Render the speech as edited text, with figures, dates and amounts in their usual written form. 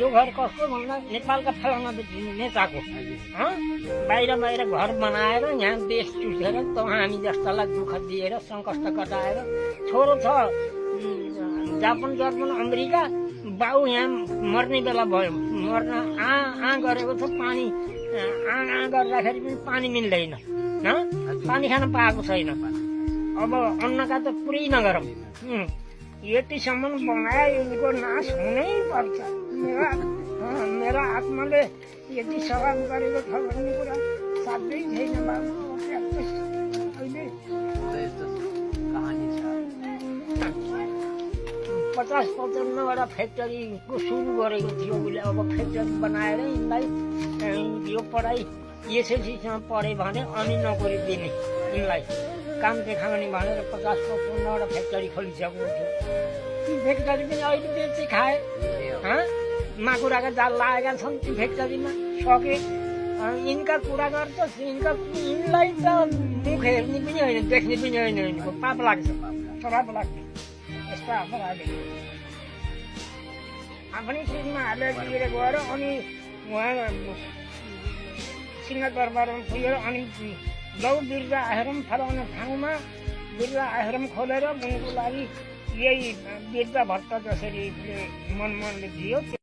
यो घर कसको भन्दा नेपालका फलाना नेताको बाहिर बाहिर घर बनाएर यहाँ देश चुसेर हामी जस्तालाई दुःख दिएर सङ्कष्ट कटाएर छोरो छ जापान जर्मन अमेरिका बाउ यहाँ मर्ने बेला भयो मर्न गरेको छ पानी गर्दाखेरि पनि पानी मिल्दैन पानी खान पाएको छैन अब अन्नका त पुरै नगरौँ यतिसम्म बनाए यिनको नाश हुनै पर्छ मेरो आत्माले यति सवाल गरेको छ भन्ने कुरा साध्यै छैन बाबु अहिले 50-55वटा फ्याक्ट्रीको सुरु गरेको थियो उसले अब फ्याक्ट्री बनाएर यिनलाई यो पढाइ एसएलसीसम्म पढे भने अनि नोकरी दिने यिनलाई काम देखाउने भनेर 50-55वटा फ्याक्ट्री खोलिसकेको थियो ती फ्याक्ट्री पनि अहिले बेची खाए माकुराका जाल लागेका छन् ती फ्याक्ट्रीमा सके यिनका कुरा गर्छ यिनलाई त मुख हेर्ने पनि होइन देख्ने पनि होइन यिनको पाप लाग्छ श्राप लाग्छ यस्ता अपराधी आफ्नै चिजमा हालेर लिएर गएर अनि उहाँ सिंहदरबारमा पुगेर अनि लौ बिर्जा आश्रम फलाउने ठाउँमा बिर्जा आश्रम खोलेर उनको लागि यही बिर्जा भट्ट जसरी मनले दियो